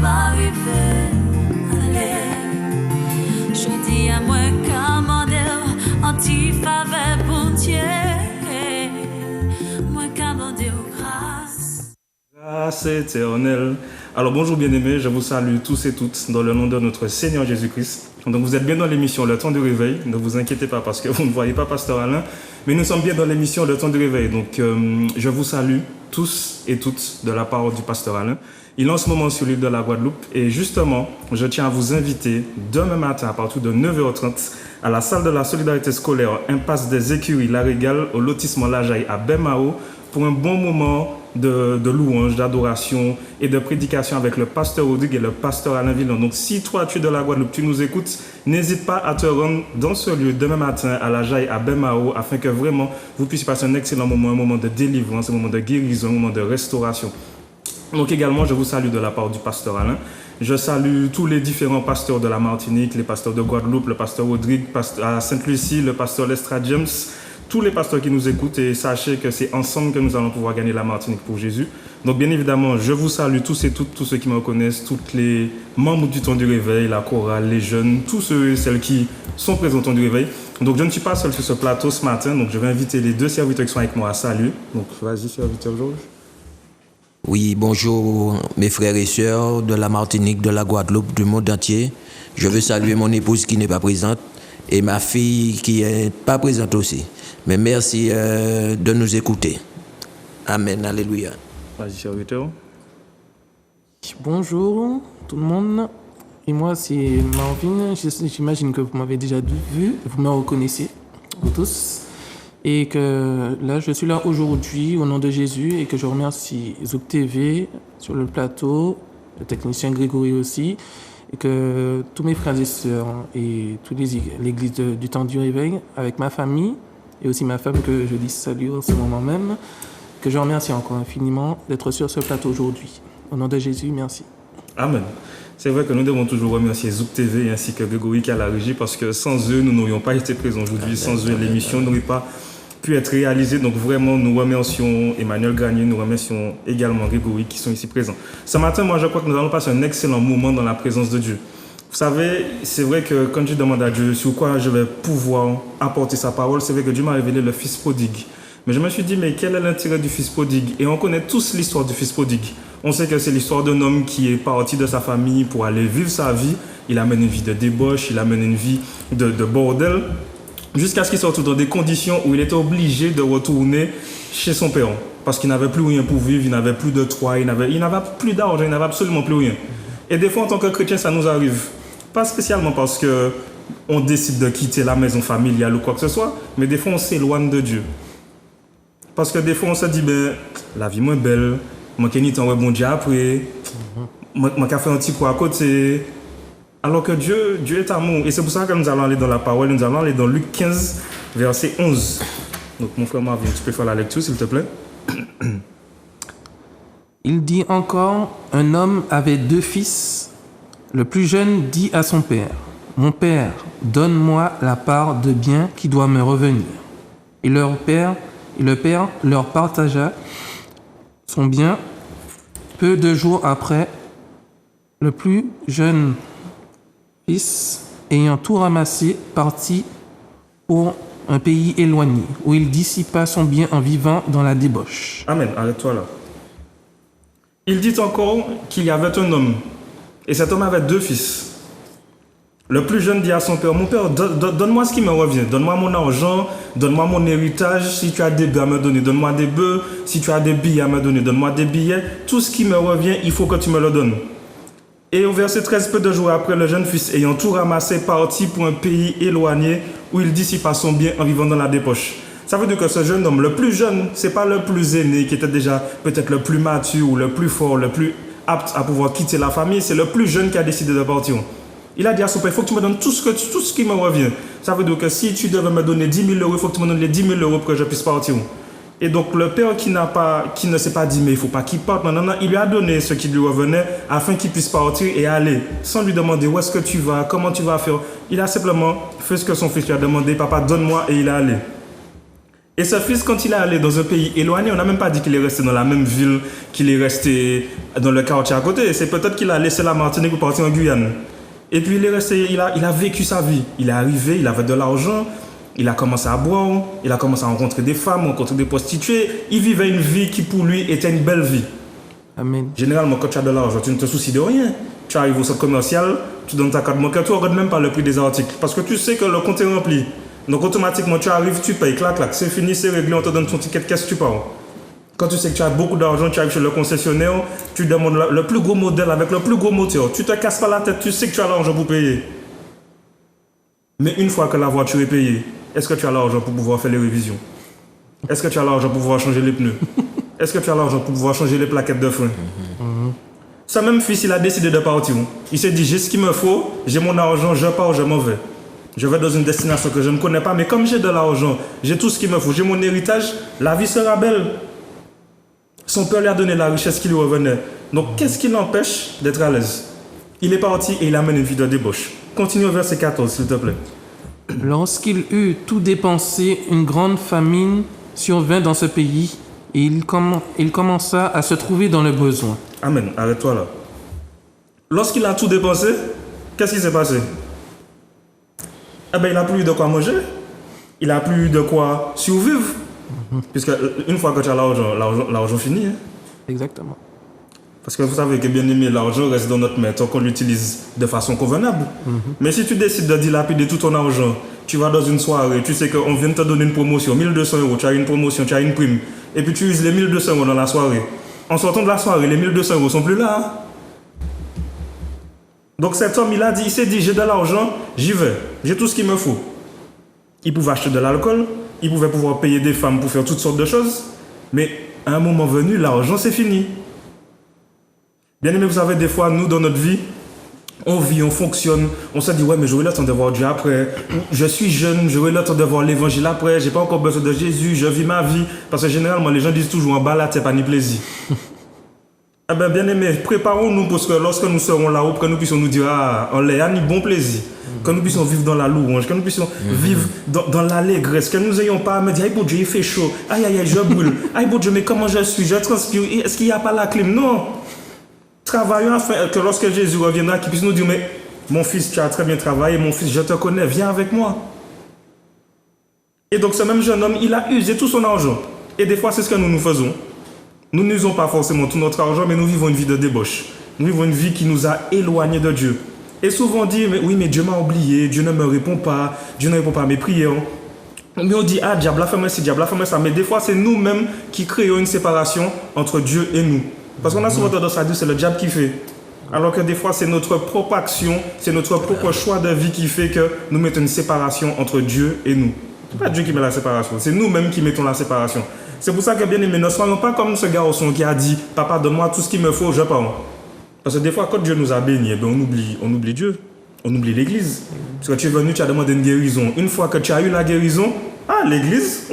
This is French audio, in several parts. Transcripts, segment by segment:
pas arriver. Allez, je dis à moi commander anti-faveur pour Dieu. Moi commander grâce. Grâce éternelle. Alors bonjour bien-aimés, je vous salue tous et toutes dans le nom de notre Seigneur Jésus-Christ. Donc vous êtes bien dans l'émission Le Temps de Réveil, ne vous inquiétez pas parce que vous ne voyez pas Pasteur Alain, mais nous sommes bien dans l'émission Le Temps de Réveil. Donc je vous salue tous et toutes de la part du Pasteur Alain. Il est en ce moment sur l'île de la Guadeloupe et justement, je tiens à vous inviter demain matin à partir de 9h30 à la salle de la solidarité scolaire, impasse des Écuries, La Régale, au lotissement Lajaille à Bemao pour un bon moment de louange, d'adoration et de prédication avec le pasteur Rodrigue et le pasteur Alain Villon. Donc si toi tu es de la Guadeloupe, tu nous écoutes, n'hésite pas à te rendre dans ce lieu demain matin à la Jaille à Bemao afin que vraiment vous puissiez passer un excellent moment, un moment de délivrance, un moment de guérison, un moment de restauration. Donc également je vous salue de la part du pasteur Alain. Je salue tous les différents pasteurs de la Martinique, les pasteurs de Guadeloupe, le pasteur Rodrigue, à Sainte-Lucie, le pasteur Lestra James, tous les pasteurs qui nous écoutent et sachez que c'est ensemble que nous allons pouvoir gagner la Martinique pour Jésus. Donc bien évidemment, je vous salue tous et toutes, tous ceux qui me reconnaissent, tous les membres du Temps du Réveil, la chorale, les jeunes, tous ceux et celles qui sont présents au Temps du Réveil. Donc je ne suis pas seul sur ce plateau ce matin, donc je vais inviter les deux serviteurs qui sont avec moi à saluer. Donc vas-y serviteur Georges. Oui, bonjour mes frères et sœurs de la Martinique, de la Guadeloupe, du monde entier. Je veux saluer mon épouse qui n'est pas présente et ma fille qui n'est pas présente aussi. Mais merci de nous écouter. Amen, alléluia. Vas-y, serviteur. Bonjour tout le monde. Et moi, c'est Marvin. J'imagine que vous m'avez déjà vu, vous me reconnaissez, vous tous. Et que là, je suis là aujourd'hui au nom de Jésus et que je remercie Zouk TV sur le plateau, le technicien Grégory aussi, et que tous mes frères et sœurs et toute l'église du Temps du Réveil, avec ma famille, et aussi ma femme que je dis salut en ce moment même, que je remercie encore infiniment d'être sur ce plateau aujourd'hui. Au nom de Jésus, merci. Amen. C'est vrai que nous devons toujours remercier Zouk TV ainsi que Grégory qui a la régie parce que sans eux, nous n'aurions pas été présents aujourd'hui. Sans eux, l'émission n'aurait pas pu être réalisée. Donc vraiment, nous remercions Emmanuel Granier, nous remercions également Grégory qui sont ici présents. Ce matin, moi, je crois que nous allons passer un excellent moment dans la présence de Dieu. Vous savez, c'est vrai que quand je demande à Dieu sur quoi je vais pouvoir apporter sa parole, c'est vrai que Dieu m'a révélé le fils prodigue. Mais je me suis dit, mais quel est l'intérêt du fils prodigue? Et on connaît tous l'histoire du fils prodigue. On sait que c'est l'histoire d'un homme qui est parti de sa famille pour aller vivre sa vie. Il amène une vie de débauche, il amène une vie de bordel, jusqu'à ce qu'il sorte dans des conditions où il était obligé de retourner chez son père. Parce qu'il n'avait plus rien pour vivre, il n'avait plus de toit, il n'avait plus d'argent, il n'avait absolument plus rien. Et des fois, en tant que chrétien, ça nous arrive. Pas spécialement parce qu'on décide de quitter la maison familiale ou quoi que ce soit, mais des fois, on s'éloigne de Dieu. Parce que des fois, on se dit, ben, la vie est moins belle, moi, je n'ai bon Dieu après, moi, je fait un petit coup à côté. Alors que Dieu est amour. Et c'est pour ça que nous allons aller dans la parole, nous allons aller dans Luc 15, verset 11. Donc, mon frère Marvin, tu peux faire la lecture, s'il te plaît. Il dit encore, un homme avait 2 fils. Le plus jeune dit à son père, « Mon père, donne-moi la part de bien qui doit me revenir. » Et le père leur partagea son bien. Peu de jours après, le plus jeune fils, ayant tout ramassé, partit pour un pays éloigné, où il dissipa son bien en vivant dans la débauche. Amen, arrête-toi là. Il dit encore qu'il y avait un homme, et cet homme avait 2 fils. Le plus jeune dit à son père, « Mon père, donne-moi ce qui me revient, donne-moi mon argent, donne-moi mon héritage, si tu as des bœufs à me donner, donne-moi des bœufs, si tu as des billets à me donner, donne-moi des billets, tout ce qui me revient, il faut que tu me le donnes. » Et au verset 13, peu de jours après, le jeune fils, ayant tout ramassé, partit pour un pays éloigné, où il dissipa son bien en vivant dans la débauche. Ça veut dire que ce jeune homme, le plus jeune, c'est pas le plus aîné, qui était déjà peut-être le plus mature, ou le plus fort, le plus apte à pouvoir quitter la famille, c'est le plus jeune qui a décidé de partir. Il a dit à son père, il faut que tu me donnes tout ce qui me revient. Ça veut dire que si tu devais me donner 10 000 euros, il faut que tu me donnes les 10 000 euros pour que je puisse partir. Et donc le père qui ne s'est pas dit, mais il ne faut pas qu'il parte, non, il lui a donné ce qui lui revenait afin qu'il puisse partir et aller, sans lui demander où est-ce que tu vas, comment tu vas faire. Il a simplement fait ce que son fils lui a demandé, papa, donne-moi, et il est allé. Et ce fils, quand il est allé dans un pays éloigné, on n'a même pas dit qu'il est resté dans la même ville, qu'il est resté dans le quartier à côté. C'est peut-être qu'il a laissé la Martinique pour partir en Guyane. Et puis il est resté, il a vécu sa vie. Il est arrivé, il avait de l'argent, il a commencé à boire, il a commencé à rencontrer des femmes, rencontrer des prostituées. Il vivait une vie qui pour lui était une belle vie. Amen. Généralement, quand tu as de l'argent, tu ne te soucies de rien. Tu arrives au centre commercial, tu donnes ta carte bancaire, tu ne regardes même pas le prix des articles. Parce que tu sais que le compte est rempli. Donc automatiquement, tu arrives, tu payes, clac, clac, c'est fini, c'est réglé, on te donne ton ticket de caisse, tu pars. Quand tu sais que tu as beaucoup d'argent, tu arrives chez le concessionnaire, tu demandes le plus gros modèle avec le plus gros moteur. Tu ne te casses pas la tête, tu sais que tu as l'argent pour payer. Mais une fois que la voiture est payée, est-ce que tu as l'argent pour pouvoir faire les révisions? Est-ce que tu as l'argent pour pouvoir changer les pneus? Est-ce que tu as l'argent pour pouvoir changer les plaquettes de frein? Ce même fils, il a décidé de partir. Il s'est dit, j'ai ce qu'il me faut, j'ai mon argent, je pars, je m'en vais. Je vais dans une destination que je ne connais pas, mais comme j'ai de l'argent, j'ai tout ce qu'il me faut, j'ai mon héritage, la vie sera belle. Son père lui a donné la richesse qui lui revenait. Donc, qu'est-ce qui l'empêche d'être à l'aise? Il est parti et il amène une vie de débauche. Continue au verset 14, s'il te plaît. Lorsqu'il eut tout dépensé, une grande famine survint dans ce pays et il commença à se trouver dans le besoin. Amen. Arrête-toi là. Lorsqu'il a tout dépensé, qu'est-ce qui s'est passé? Eh bien, il n'a plus eu de quoi manger. Il n'a plus eu de quoi survivre. Puisque une fois que tu as l'argent finit. Hein. Exactement. Parce que vous savez que bien aimé, l'argent reste dans notre main tant qu'on l'utilise de façon convenable. Mais si tu décides de dilapider tout ton argent, tu vas dans une soirée, tu sais qu'on vient de te donner une promotion, 1200 €, tu as une promotion, tu as une prime, et puis tu uses les 1200 € dans la soirée. En sortant de la soirée, les 1200 € sont plus là. Hein? Donc cet homme, il s'est dit, j'ai de l'argent, j'y vais, j'ai tout ce qu'il me faut. Il pouvait acheter de l'alcool, il pouvait pouvoir payer des femmes pour faire toutes sortes de choses, mais à un moment venu, l'argent c'est fini. Bien aimé, vous savez, des fois, nous, dans notre vie, on vit, on fonctionne, on se dit, ouais, mais j'aurai le temps de voir Dieu après. Je suis jeune, j'aurai le temps de voir l'évangile après, j'ai pas encore besoin de Jésus, je vis ma vie. Parce que généralement, les gens disent toujours, en bas là, c'est pas ni plaisir. Eh bien, bien aimé, préparons-nous parce que lorsque nous serons là-haut, que nous puissions nous dire, ah, on l'a ni bon plaisir. Que nous puissions vivre dans la louange, que nous puissions vivre dans l'allégresse, que nous n'ayons pas à me dire, aïe, bon Dieu, il fait chaud, aïe, aïe, aïe, je brûle, aïe, bon Dieu, mais comment je suis, je transpire, est-ce qu'il n'y a pas la clim? Non. Travaillons afin que lorsque Jésus reviendra, qu'il puisse nous dire, mais mon fils, tu as très bien travaillé, mon fils, je te connais, viens avec moi. Et donc ce même jeune homme, il a usé tout son argent. Et des fois, c'est ce que nous faisons. Nous n'usons pas forcément tout notre argent, mais nous vivons une vie de débauche. Nous vivons une vie qui nous a éloignés de Dieu. Et souvent on dit, mais oui, mais Dieu m'a oublié, Dieu ne me répond pas, Dieu ne répond pas à mes prières. Mais on dit, ah, diable a fait moi ci, diable a fait moi ça. Mais des fois, c'est nous-mêmes qui créons une séparation entre Dieu et nous. Parce qu'on a souvent tendance à dire, c'est le diable qui fait. Alors que des fois, c'est notre propre action, c'est notre propre choix de vie qui fait que nous mettons une séparation entre Dieu et nous. Ce n'est pas Dieu qui met la séparation, c'est nous-mêmes qui mettons la séparation. C'est pour ça que, bien aimé, ne soyons pas comme ce garçon qui a dit, papa, donne-moi tout ce qu'il me faut, je pars. Parce que des fois, quand Dieu nous a bénis, ben on oublie Dieu, on oublie l'église. Parce que tu es venu, tu as demandé une guérison. Une fois que tu as eu la guérison, ah, l'église,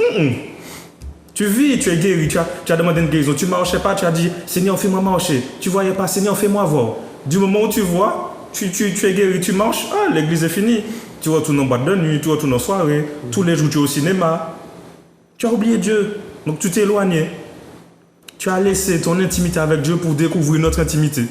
tu vis, tu es guéri, tu as demandé une guérison. Tu ne marchais pas, tu as dit, Seigneur, fais-moi marcher. Tu ne voyais pas, Seigneur, fais-moi voir. Du moment où tu vois, tu es guéri, tu marches, ah, l'église est finie. Tu retournes en boîte de nuit, tu retournes en soirée, tous les jours tu es au cinéma. Tu as oublié Dieu, donc tu t'es éloigné. Tu as laissé ton intimité avec Dieu pour découvrir notre intimité.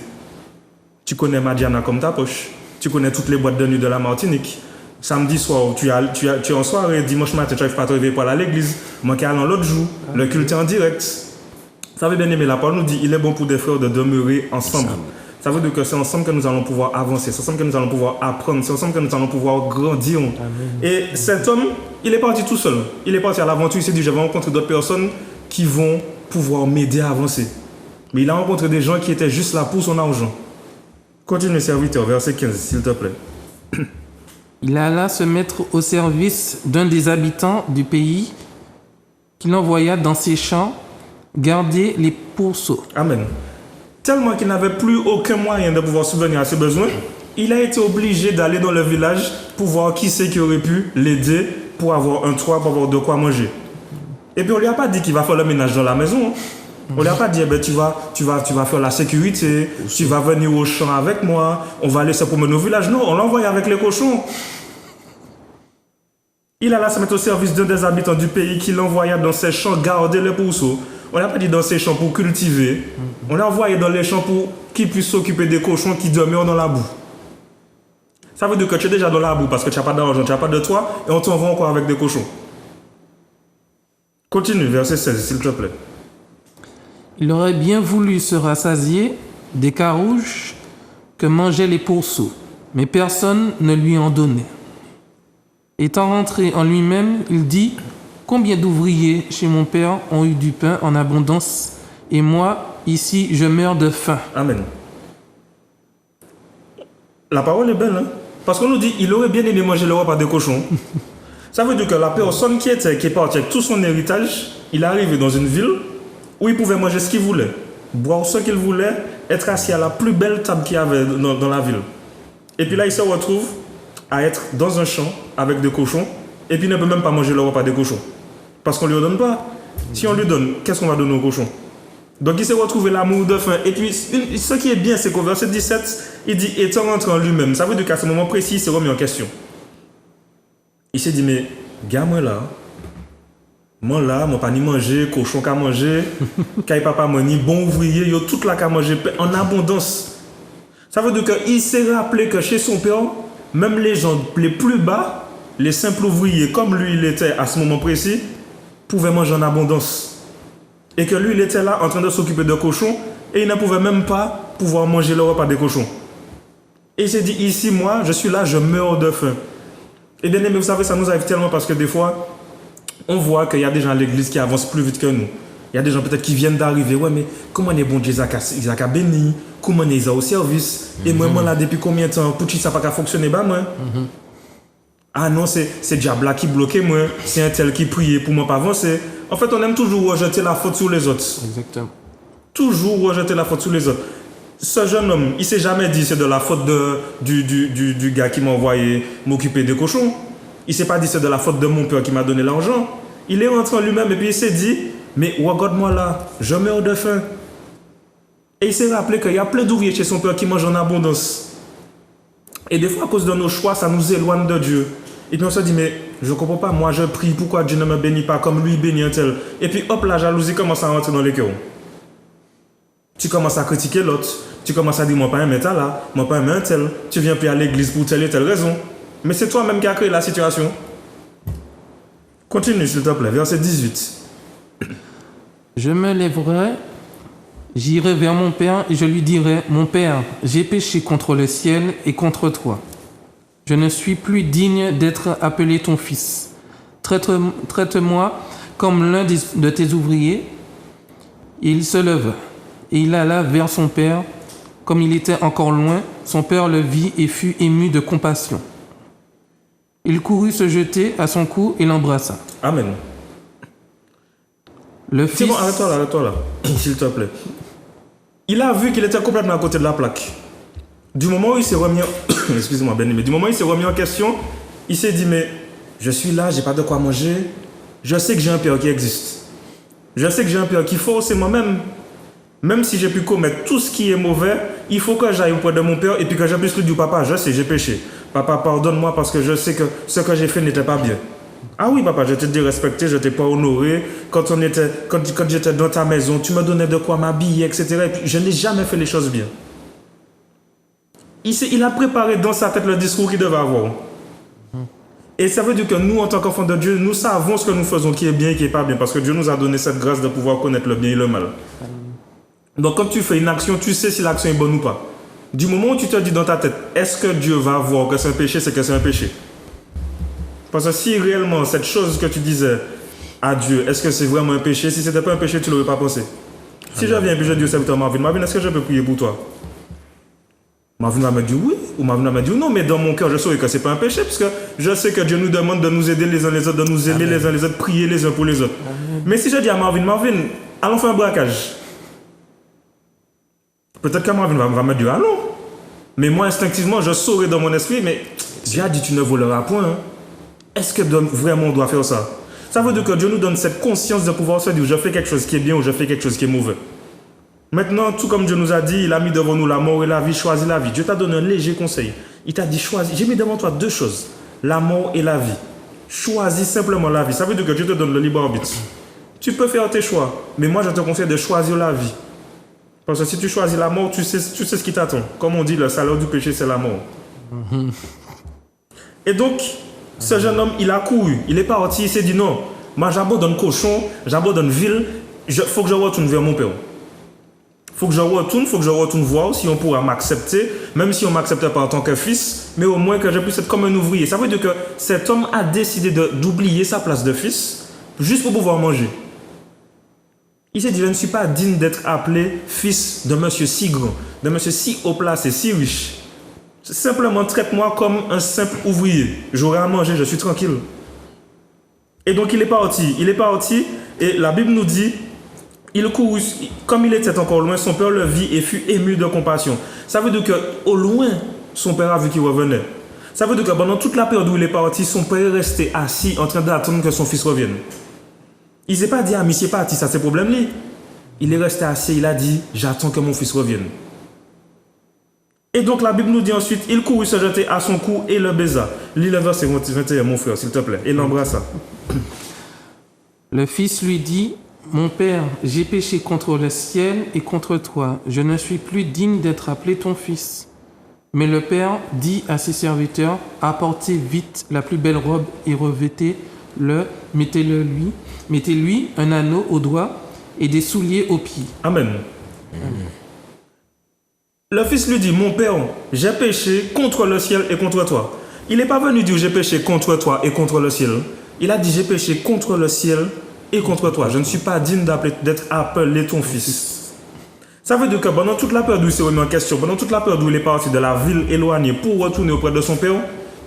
Tu connais Madiana comme ta poche. Tu connais toutes les boîtes de nuit de la Martinique. Samedi soir, tu es en soirée. Dimanche matin, tu n'arrives pas à te réveiller pour aller à l'église. Moi qui allais l'autre jour. Le culte est en direct. Ça veut bien aimer. La parole nous dit il est bon pour des frères de demeurer ensemble. Ça veut dire que c'est ensemble que nous allons pouvoir avancer. C'est ensemble que nous allons pouvoir apprendre. C'est ensemble que nous allons pouvoir grandir. Amen. Et cet homme, il est parti tout seul. Il est parti à l'aventure. Il s'est dit je vais rencontrer d'autres personnes qui vont pouvoir m'aider à avancer. Mais il a rencontré des gens qui étaient juste là pour son argent. Continue, serviteur, verset 15, s'il te plaît. Il alla se mettre au service d'un des habitants du pays qu'il envoya dans ses champs garder les pourceaux. Amen. Tellement qu'il n'avait plus aucun moyen de pouvoir subvenir à ses besoins, il a été obligé d'aller dans le village pour voir qui c'est qui aurait pu l'aider pour avoir un toit, pour avoir de quoi manger. Et puis on ne lui a pas dit qu'il va faire le ménage dans la maison. On ne lui a pas dit, eh ben, tu vas faire la sécurité, tu vas venir au champ avec moi, on va aller se promener au village. Non, on l'a envoyé avec les cochons. Il alla se mettre au service d'un des habitants du pays qui l'envoya dans ses champs garder les pourceaux. On n'a pas dit dans ses champs pour cultiver. On l'a envoyé dans les champs pour qu'il puisse s'occuper des cochons qui demeurent dans la boue. Ça veut dire que tu es déjà dans la boue parce que tu n'as pas d'argent, tu n'as pas de toit et on t'envoie encore avec des cochons. Continue, verset 16, s'il te plaît. Il aurait bien voulu se rassasier des carouges que mangeaient les pourceaux, mais personne ne lui en donnait. Étant rentré en lui-même, il dit « Combien d'ouvriers chez mon père ont eu du pain en abondance, et moi, ici, je meurs de faim. » Amen. La parole est belle, hein? Parce qu'on nous dit il aurait bien aimé manger le repas des cochons. Ça veut dire que la personne qui est partie avec tout son héritage, il est arrivé dans une ville où il pouvait manger ce qu'il voulait, boire ce qu'il voulait, être assis à la plus belle table qu'il y avait dans la ville. Et puis là, il se retrouve à être dans un champ avec des cochons, et puis il ne peut même pas manger le repas des cochons. Parce qu'on ne lui donne pas. Si on lui donne, qu'est-ce qu'on va donner aux cochons? Donc il s'est retrouvé l'amour de faim. Et puis ce qui est bien, c'est qu'au verset 17, il dit étant rentré en lui-même. Ça veut dire qu'à ce moment précis, il s'est remis en question. Il s'est dit, mais gars, moi là, moi pas ni manger, cochon qu'à manger, qu'à papa moi ni bon ouvrier, yo toute la qu'à manger en abondance. Ça veut dire qu'il s'est rappelé que chez son père, même les gens les plus bas, les simples ouvriers, comme lui il était à ce moment précis, pouvaient manger en abondance. Et que lui, il était là en train de s'occuper de cochons et il ne pouvait même pas pouvoir manger le repas des cochons. Et il s'est dit, ici, moi, je suis là, je meurs de faim. Et bien aimé, vous savez, ça nous arrive tellement parce que des fois, on voit qu'il y a des gens à l'église qui avancent plus vite que nous. Il y a des gens peut-être qui viennent d'arriver. Ouais, mais comment est bon Dieu, Isaac a béni? Comment est au service? Et moi, là, depuis combien de temps? Pour qui ça n'a pas fonctionné, bah, moi? Ah non, c'est diable qui bloquait moi, c'est un tel qui priait pour moi pas avancer. En fait, on aime toujours rejeter la faute sur les autres. Exactement. Toujours rejeter la faute sur les autres. Ce jeune homme, il s'est jamais dit c'est de la faute du gars qui m'a envoyé m'occuper des cochons. Il s'est pas dit c'est de la faute de mon père qui m'a donné l'argent. Il est rentré en lui-même et puis il s'est dit, mais regarde-moi là, je meurs de faim. Et il s'est rappelé qu'il y a plein d'ouvriers chez son père qui mangent en abondance. Et des fois, à cause de nos choix, ça nous éloigne de Dieu. Et puis on se dit, mais je ne comprends pas, moi je prie, pourquoi Dieu ne me bénit pas comme lui bénit un tel? Et puis hop, la jalousie commence à rentrer dans les cœurs. Tu commences à critiquer l'autre, tu commences à dire, moi pas un métal là, moi pas un tel, tu viens plus à l'église pour telle et telle raison. Mais c'est toi-même qui as créé la situation. Continue s'il te plaît, verset 18. Je me lèverai, j'irai vers mon père et je lui dirai, mon père, j'ai péché contre le ciel et contre toi. Je ne suis plus digne d'être appelé ton fils. Traite-moi comme l'un de tes ouvriers. Et il se leva, et il alla vers son père. Comme il était encore loin, son père le vit et fut ému de compassion. Il courut se jeter à son cou et l'embrassa. Amen. Le fils... C'est bon, arrête-toi là, s'il te plaît. Il a vu qu'il était complètement à côté de la plaque. Du moment où il s'est remis excusez-moi Ben, mais du moment où il s'est remis en question, il s'est dit, mais je suis là, j'ai pas de quoi manger, je sais que j'ai un père qui existe. Je sais que j'ai un père qu'il faut, c'est moi-même. Même si j'ai pu commettre tout ce qui est mauvais, il faut que j'aille auprès de mon père et puis que je puisse lui dire, papa, je sais, j'ai péché. Papa, pardonne-moi parce que je sais que ce que j'ai fait n'était pas bien. Ah oui, papa, je t'ai dérespecté, je t'ai pas honoré. Quand j'étais dans ta maison, tu me donnais de quoi m'habiller, etc. Et puis, je n'ai jamais fait les choses bien. Il a préparé dans sa tête le discours qu'il devait avoir. Et ça veut dire que nous, en tant qu'enfants de Dieu, nous savons ce que nous faisons qui est bien et qui n'est pas bien. Parce que Dieu nous a donné cette grâce de pouvoir connaître le bien et le mal. Donc quand tu fais une action, tu sais si l'action est bonne ou pas. Du moment où tu te dis dans ta tête, est-ce que Dieu va voir que c'est un péché, c'est que c'est un péché. Parce que si réellement cette chose que tu disais à Dieu, est-ce que c'est vraiment un péché? Si ce n'était pas un péché, tu ne l'aurais pas pensé. Si je viens et puis je dis au serviteur Marvin, est-ce que je peux prier pour toi? Marvin va me dire oui, ou Marvin va me dire non, mais dans mon cœur, je saurais que ce n'est pas un péché, parce que je sais que Dieu nous demande de nous aider les uns les autres, de nous aimer les uns les autres, prier les uns pour les autres. Amen. Mais si je dis à Marvin, allons faire un braquage. Peut-être que Marvin va me dire allons. Mais moi, instinctivement, je saurais dans mon esprit, mais Dieu a dit tu ne voleras point. Hein. Est-ce que vraiment on doit faire ça? Ça veut dire que Dieu nous donne cette conscience de pouvoir se dire je fais quelque chose qui est bien ou je fais quelque chose qui est mauvais. Maintenant, tout comme Dieu nous a dit, il a mis devant nous la mort et la vie, choisis la vie. Dieu t'a donné un léger conseil. Il t'a dit choisis. J'ai mis devant toi deux choses, la mort et la vie. Choisis simplement la vie. Ça veut dire que Dieu te donne le libre arbitre. Tu peux faire tes choix, mais moi je te conseille de choisir la vie. Parce que si tu choisis la mort, tu sais ce qui t'attend. Comme on dit, le salaire du péché, c'est la mort. Et donc, ce jeune homme, il a couru. Il est parti, il s'est dit non, moi j'abandonne cochon, j'abandonne ville, il faut que je retourne vers mon père. Il faut que je retourne voir si on pourra m'accepter, même si on ne m'accepte pas en tant que fils, mais au moins que je puisse être comme un ouvrier. Ça veut dire que cet homme a décidé d'oublier sa place de fils juste pour pouvoir manger. Il s'est dit, je ne suis pas digne d'être appelé fils de monsieur si grand, de monsieur si haut placé, si riche. Simplement, traite-moi comme un simple ouvrier. J'aurai à manger, je suis tranquille. Et donc, il est parti, et la Bible nous dit, il courut, comme il était encore loin, son père le vit et fut ému de compassion. Ça veut dire qu'au loin, son père a vu qu'il revenait. Ça veut dire que pendant toute la période où il est parti, son père est resté assis en train d'attendre que son fils revienne. Il ne s'est pas dit, ah, mais c'est parti, ça c'est problème là. Il est resté assis, il a dit, j'attends que mon fils revienne. Et donc la Bible nous dit ensuite, il courut se jeter à son cou et le baisa. Lis le verset 21, mon frère, s'il te plaît, et l'embrassa. Le fils lui dit, mon père, j'ai péché contre le ciel et contre toi. Je ne suis plus digne d'être appelé ton fils. Mais le père dit à ses serviteurs, apportez vite la plus belle robe et revêtez-le, mettez-lui un anneau au doigt et des souliers aux pieds. Amen. Le fils lui dit, mon père, j'ai péché contre le ciel et contre toi. Il n'est pas venu dire, j'ai péché contre toi et contre le ciel. Il a dit, j'ai péché contre le ciel et contre toi. Je ne suis pas digne d'être appelé ton fils. Ça veut dire que pendant toute la période où il s'est remis en question, pendant toute la période où il est parti de la ville éloignée pour retourner auprès de son père,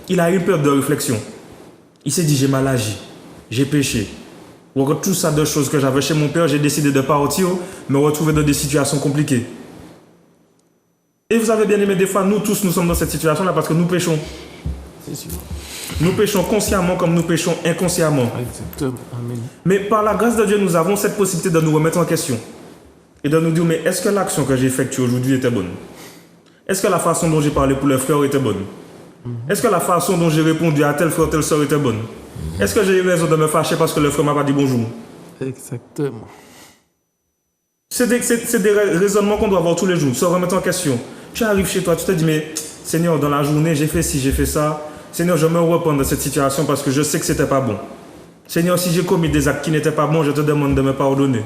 il a eu une période de réflexion. Il s'est dit, j'ai mal agi, j'ai péché. Ou encore tout ça de choses que j'avais chez mon père, j'ai décidé de partir, me retrouver dans des situations compliquées. Et vous avez bien aimé, des fois, nous tous, nous sommes dans cette situation-là parce que nous péchons. C'est sûr. Nous péchons consciemment comme nous péchons inconsciemment. Exactement. Amen. Mais par la grâce de Dieu, nous avons cette possibilité de nous remettre en question. Et de nous dire, mais est-ce que l'action que j'ai effectuée aujourd'hui était bonne? Est-ce que la façon dont j'ai parlé pour les frères était bonne? Est-ce que la façon dont j'ai répondu à tel frère, telle soeur était bonne? Est-ce que j'ai eu raison de me fâcher parce que le frère m'a pas dit bonjour? Exactement. C'est des raisonnements qu'on doit avoir tous les jours, se remettre en question. Tu arrives chez toi, tu te dis, mais Seigneur, dans la journée, j'ai fait ci, j'ai fait ça. Seigneur, je me repens de cette situation parce que je sais que c'était pas bon. Seigneur, si j'ai commis des actes qui n'étaient pas bons, je te demande de me pardonner.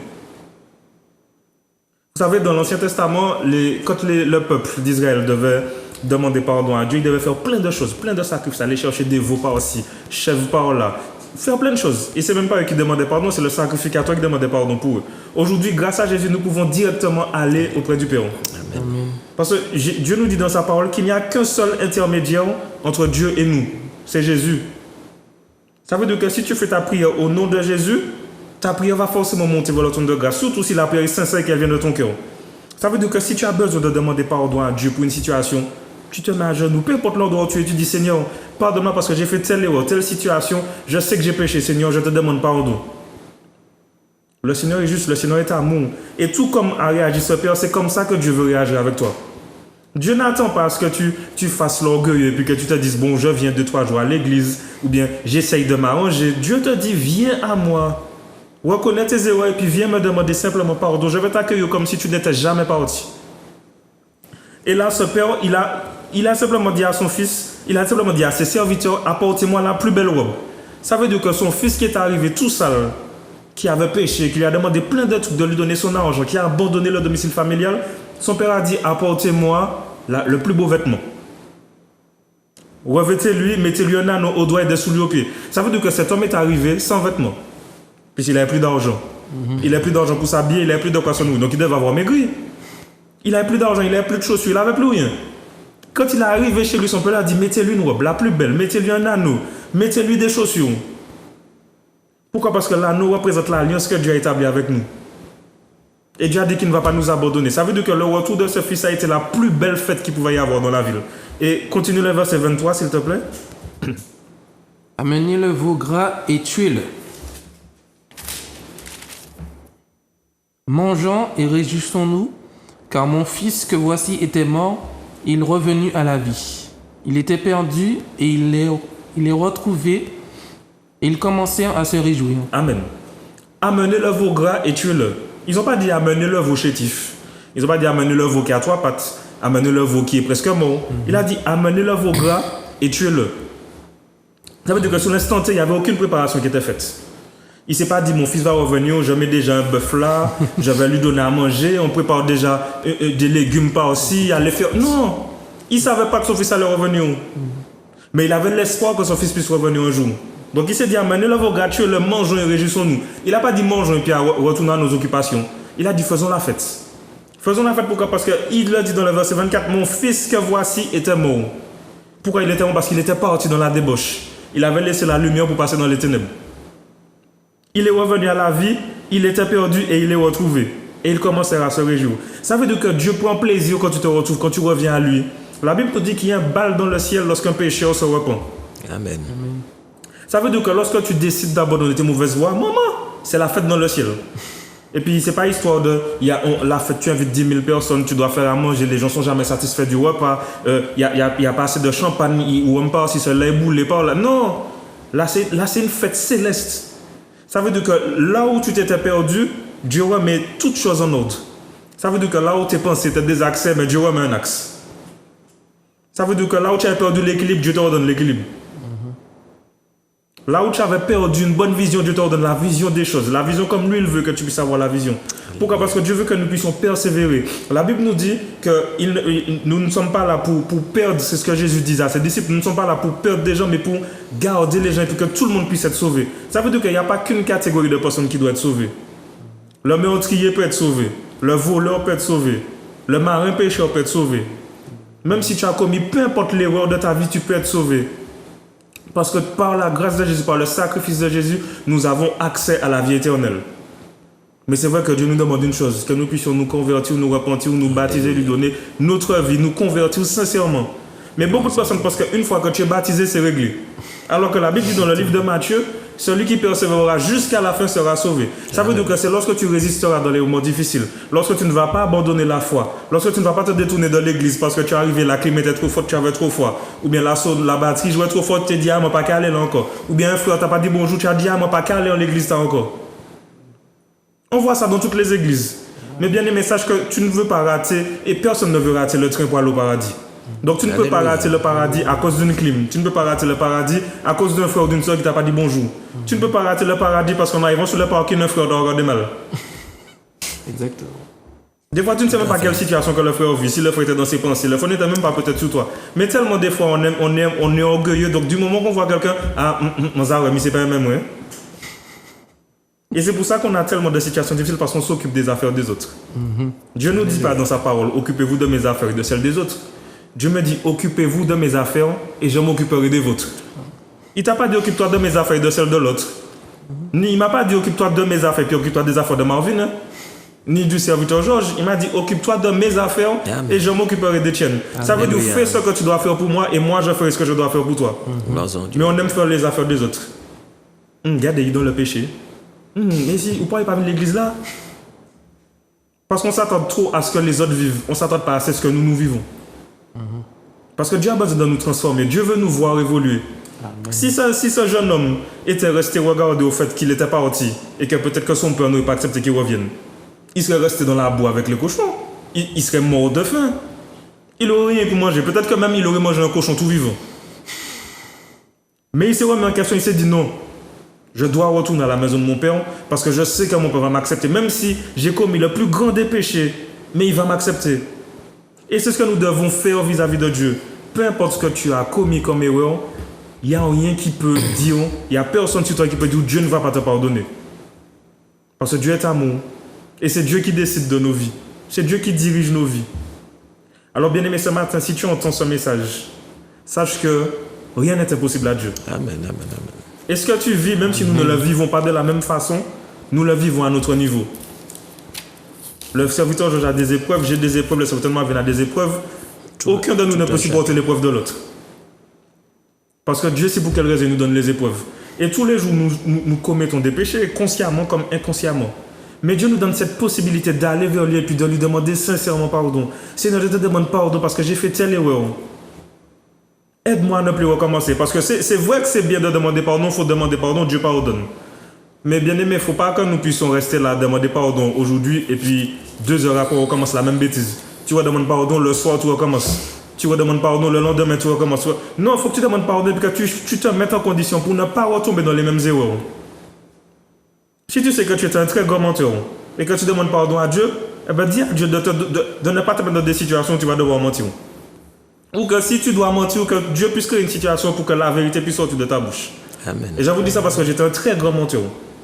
Vous savez, dans l'Ancien Testament, quand le peuple d'Israël devait demander pardon à Dieu, il devait faire plein de choses, plein de sacrifices, aller chercher des veaux par-ci, chèvres par-là, faire plein de choses. Et c'est même pas eux qui demandaient pardon, c'est le sacrificateur qui demandait pardon pour eux. Aujourd'hui, grâce à Jésus, nous pouvons directement aller auprès du Père. Amen. Parce que Dieu nous dit dans sa parole qu'il n'y a qu'un seul intermédiaire entre Dieu et nous, c'est Jésus. Ça veut dire que si tu fais ta prière au nom de Jésus, ta prière va forcément monter vers le trône de grâce, surtout si la prière est sincère et qu'elle vient de ton cœur. Ça veut dire que si tu as besoin de demander pardon à Dieu pour une situation, tu te mets à genoux, peu importe l'endroit où tu es, tu dis, Seigneur, pardonne-moi parce que j'ai fait telle erreur, telle situation, je sais que j'ai péché, Seigneur, je te demande pardon. Le Seigneur est juste, le Seigneur est amour. Et tout comme a réagi ce Père, c'est comme ça que Dieu veut réagir avec toi. Dieu n'attend pas à ce que tu fasses l'orgueil et puis que tu te dises, bon, je viens 2-3 jours à l'église, ou bien j'essaye de m'arranger. Dieu te dit, viens à moi. Reconnais tes erreurs et puis viens me demander simplement pardon. Je vais t'accueillir comme si tu n'étais jamais parti. Et là, ce Père, il a simplement dit à son fils, il a simplement dit à ses serviteurs, apportez-moi la plus belle robe. Ça veut dire que son fils qui est arrivé tout seul, qui avait péché, qui lui a demandé plein de trucs, de lui donner son argent, qui a abandonné le domicile familial, son père a dit, apportez-moi le plus beau vêtement. Revêtez-lui, mettez-lui un anneau au doigt et des souliers aux pieds. Ça veut dire que cet homme est arrivé sans vêtements. Puisqu'il n'avait plus d'argent. Il n'avait plus d'argent pour s'habiller, il n'avait plus de quoi se nourrir. Donc il devait avoir maigri. Il n'avait plus d'argent, il n'avait plus de chaussures, il n'avait plus rien. Quand il est arrivé chez lui, son père a dit, mettez-lui une robe, la plus belle, mettez-lui un anneau, mettez-lui des chaussures. Pourquoi? Parce que l'anneau représente l'alliance que Dieu a établie avec nous. Et Dieu a dit qu'il ne va pas nous abandonner. Ça veut dire que le retour de ce fils a été la plus belle fête qu'il pouvait y avoir dans la ville. Et continue le verset 23, s'il te plaît. Amenez le veau gras et tuez-le. Mangeons et réjouissons-nous, car mon fils que voici était mort, il est revenu à la vie. Il était perdu et il est retrouvé, Ils commencèrent à se réjouir. Amen. Amenez-le veau gras et tuez-le. Ils n'ont pas dit amenez-le veau chétif. Ils n'ont pas dit amenez-le veau qui a 3 pattes. Amenez-le veau qui est presque mort. Il a dit amenez-le veau gras et tuez-le. Ça veut dire que sur l'instant T, il n'y avait aucune préparation qui était faite. Il ne s'est pas dit mon fils va revenir, je mets déjà un bœuf là, je vais lui donner à manger, on prépare déjà des légumes par-ci, aller faire. Non! Il ne savait pas que son fils allait revenir. Mais il avait l'espoir que son fils puisse revenir un jour. Donc il s'est dit amenez-le veau gras, tuez-le, mangeons et réjouissons-nous. Il n'a pas dit mangeons et puis retournons à nos occupations. Il a dit faisons la fête. Faisons la fête pourquoi? Parce qu'il l'a dit dans le verset 24, mon fils que voici était mort. Pourquoi il était mort? Parce qu'il était parti dans la débauche. Il avait laissé la lumière pour passer dans les ténèbres. Il est revenu à la vie, il était perdu et il est retrouvé. Et il commencera à se réjouir. Ça veut dire que Dieu prend plaisir quand tu te retrouves, quand tu reviens à lui. La Bible te dit qu'il y a un bal dans le ciel lorsqu'un pécheur se repent. Amen. Ça veut dire que lorsque tu décides d'abandonner tes mauvaises voies, maman, c'est la fête dans le ciel. Et puis, c'est pas histoire de, la fête, tu invites 10 000 personnes, tu dois faire à manger, les gens sont jamais satisfaits du repas, il y a pas assez de champagne, ou même pas si c'est les boules, les pas là. Non! Là, c'est une fête céleste. Ça veut dire que là où tu t'étais perdu, Dieu remet toutes choses en ordre. Ça veut dire que là où tes pensées étaient des accès, mais Dieu remet un axe. Ça veut dire que là où tu avais perdu l'équilibre, Dieu te redonne l'équilibre. Là où tu avais perdu une bonne vision, Dieu te redonne la vision des choses. La vision comme lui, il veut que tu puisses avoir la vision. Pourquoi? Parce que Dieu veut que nous puissions persévérer. La Bible nous dit que nous ne sommes pas là pour perdre, c'est ce que Jésus disait à ses disciples, nous ne sommes pas là pour perdre des gens, mais pour garder les gens et pour que tout le monde puisse être sauvé. Ça veut dire qu'il n'y a pas qu'une catégorie de personnes qui doit être sauvée. Le meurtrier peut être sauvé, le voleur peut être sauvé, le marin pêcheur peut être sauvé. Même si tu as commis peu importe l'erreur de ta vie, tu peux être sauvé. Parce que par la grâce de Jésus, par le sacrifice de Jésus, nous avons accès à la vie éternelle. Mais c'est vrai que Dieu nous demande une chose, que nous puissions nous convertir, nous repentir, nous baptiser, lui donner notre vie, nous convertir sincèrement. Mais beaucoup de personnes pensent qu'une fois que tu es baptisé, c'est réglé. Alors que la Bible dit dans le livre de Matthieu, celui qui persévérera jusqu'à la fin sera sauvé. Ça veut dire que c'est lorsque tu résisteras dans les moments difficiles, lorsque tu ne vas pas abandonner la foi, lorsque tu ne vas pas te détourner de l'église parce que tu es arrivé, la clim était trop forte, tu avais trop froid, ou bien la batterie jouait trop forte, tu t'es dit ah, moi pas qu'à aller là encore, ou bien un frère t'a pas dit bonjour, tu as dit ah, moi pas qu'à aller en l'église là encore. On voit ça dans toutes les églises. Mais bien aimé, sache que tu ne veux pas rater et personne ne veut rater le train pour aller au paradis. Donc tu ne peux pas rater le paradis à cause d'une clim. Tu ne peux pas rater le paradis à cause d'un frère ou d'une soeur qui t'a pas dit bonjour. Tu ne peux pas rater le paradis parce qu'en arrivant sur le parking, un frère doit regarder mal. Exactement. Des fois, tu ne sais même pas quelle situation que le frère vit. Si le frère était dans ses pensées, le frère n'était même pas peut-être sur toi. Mais tellement des fois, on est orgueilleux. Donc du moment qu'on voit quelqu'un, ah, mais c'est pas un même, ouais. Et c'est pour ça qu'on a tellement de situations difficiles parce qu'on s'occupe des affaires des autres. Dieu ne nous dit pas dans sa parole, occupez-vous de mes affaires et de celles des autres. Dieu me dit, occupez-vous de mes affaires et je m'occuperai des vôtres. Il t'a pas dit, occupe-toi de mes affaires et de celles de l'autre. Ni il m'a pas dit, occupe-toi de mes affaires et occupe-toi des affaires de Marvin. Hein? Ni du serviteur Georges. Il m'a dit, occupe-toi de mes affaires et je m'occuperai des tiennes. Ça veut dire, fais ce que tu dois faire pour moi et moi, je ferai ce que je dois faire pour toi. Mais on aime faire les affaires des autres. Regardez, ils dans le péché. Mais si, ou pas, il pas venir à l'église là? Parce qu'on s'attend trop à ce que les autres vivent. On ne s'attend pas à ce que nous vivons. Parce que Dieu a besoin de nous transformer. Dieu veut nous voir évoluer. Si ce jeune homme était resté regarder au fait qu'il était parti et que peut-être que son père n'aurait pas accepté qu'il revienne, il serait resté dans la boue avec les cochons. Il serait mort de faim. Il n'aurait rien pour manger. Peut-être que même il aurait mangé un cochon tout vivant. Mais il s'est remis en question. Il s'est dit non. Je dois retourner à la maison de mon père parce que je sais que mon père va m'accepter. Même si j'ai commis le plus grand des péchés, mais il va m'accepter. Et c'est ce que nous devons faire vis-à-vis de Dieu. Peu importe ce que tu as commis comme erreur, il n'y a rien qui peut dire, il n'y a personne sur toi qui peut dire Dieu ne va pas te pardonner. Parce que Dieu est amour. Et c'est Dieu qui décide de nos vies. C'est Dieu qui dirige nos vies. Alors bien aimé, ce matin, si tu entends ce message, sache que rien n'est impossible à Dieu. Amen, amen, amen. Et ce que tu vis, même si nous ne le vivons pas de la même façon, nous le vivons à notre niveau. Le serviteur Georges a des épreuves, j'ai des épreuves, le serviteur Marvin a des épreuves. Aucun de nous ne peut supporter l'épreuve de l'autre. Parce que Dieu sait pour quelle raison il nous donne les épreuves. Et tous les jours, nous commettons des péchés, consciemment comme inconsciemment. Mais Dieu nous donne cette possibilité d'aller vers lui et puis de lui demander sincèrement pardon. Seigneur, je te demande pardon parce que j'ai fait telle erreur. Aide-moi à ne plus recommencer. Parce que c'est vrai que c'est bien de demander pardon, il faut demander pardon, Dieu pardonne. Mais bien aimé, il ne faut pas que nous puissions rester là, demander pardon aujourd'hui, et puis 2 heures après, on recommence la même bêtise. Tu demandes pardon le soir, tu recommences. Tu demandes pardon le lendemain, tu recommences. Non, il faut que tu demandes pardon et que tu te mettes en condition pour ne pas retomber dans les mêmes erreurs. Si tu sais que tu es un très grand menteur et que tu demandes pardon à Dieu, eh ben dis à Dieu de ne pas te mettre dans des situations où tu vas devoir mentir. Ou que si tu dois mentir, que Dieu puisse créer une situation pour que la vérité puisse sortir de ta bouche. Amen. Et je vous dis ça parce que j'étais un très grand menteur.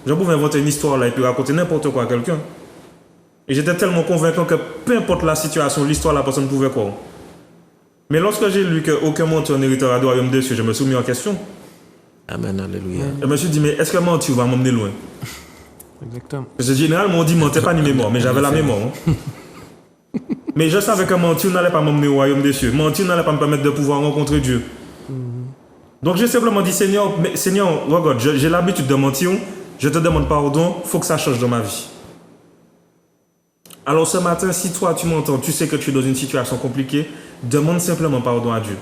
Je pouvais inventer une histoire là et puis raconter n'importe quoi à quelqu'un. Et j'étais tellement convaincant que peu importe la situation, l'histoire, la personne pouvait croire. Mais lorsque j'ai lu qu'aucun menteur n'héritera du royaume des cieux, je me suis mis en question. Amen, alléluia. Je me suis dit, mais est-ce que mentir va m'emmener loin? Exactement. Parce que généralement, on dit mentir pas ni mémoire, mais j'avais la mémoire. Hein. Mais je savais que mentir n'allait pas m'emmener au royaume des cieux. Mentir n'allait pas me permettre de pouvoir rencontrer Dieu. Donc j'ai simplement dit, Seigneur, regarde, j'ai l'habitude de mentir, je te demande pardon, il faut que ça change dans ma vie. Alors ce matin, si toi tu m'entends, tu sais que tu es dans une situation compliquée, demande simplement pardon à Dieu.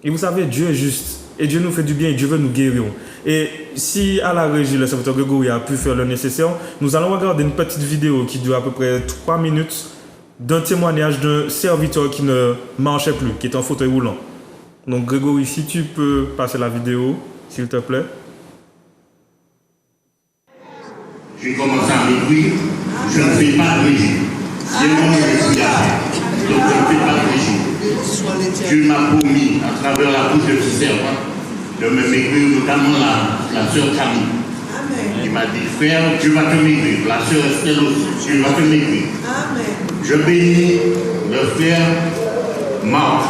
Et vous savez, Dieu est juste. Et Dieu nous fait du bien et Dieu veut nous guérir. Et si à la régie, le serviteur Grégory a pu faire le nécessaire, nous allons regarder une petite vidéo qui dure à peu près 3 minutes d'un témoignage d'un serviteur qui ne marchait plus, qui est en fauteuil roulant. Donc Grégory, si tu peux passer la vidéo, s'il te plaît. J'ai commencé à m'écrire, je ne fais pas de régime. C'est mon esprit à faire. Donc je ne fais pas de régime. Dieu m'a promis, à travers la bouche de ce servant, de me maigrir, notamment la sœur Camille. Il m'a dit, frère, Dieu va te maigrir. La sœur Estelle aussi, Dieu va te maigrir. Je bénis le frère Marc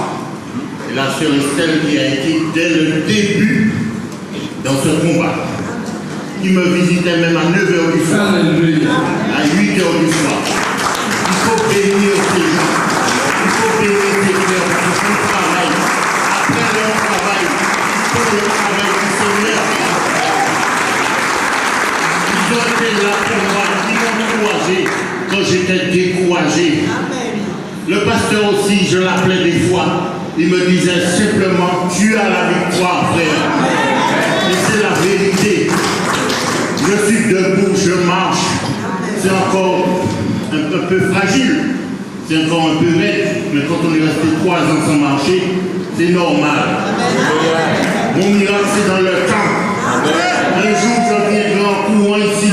et la sœur Estelle qui a été dès le début dans ce combat. Qui me visitait même à 9h du soir, à 8h du soir. Il faut bénir ces gens. Il faut bénir ces frères qui font le travail. Après leur travail, ils font le travail du Seigneur. Ils ont été là pour moi, ils m'ont encouragé quand j'étais découragé. Le pasteur aussi, je l'appelais des fois, il me disait simplement, tu as la victoire, frère. Et c'est la vérité. Je suis debout, je marche. C'est encore un peu fragile. C'est encore un peu raide. Mais quand on est resté 3 ans sans marcher, c'est normal. Mon miracle, c'est dans le temps. Un jour, je viendrai en courant ici.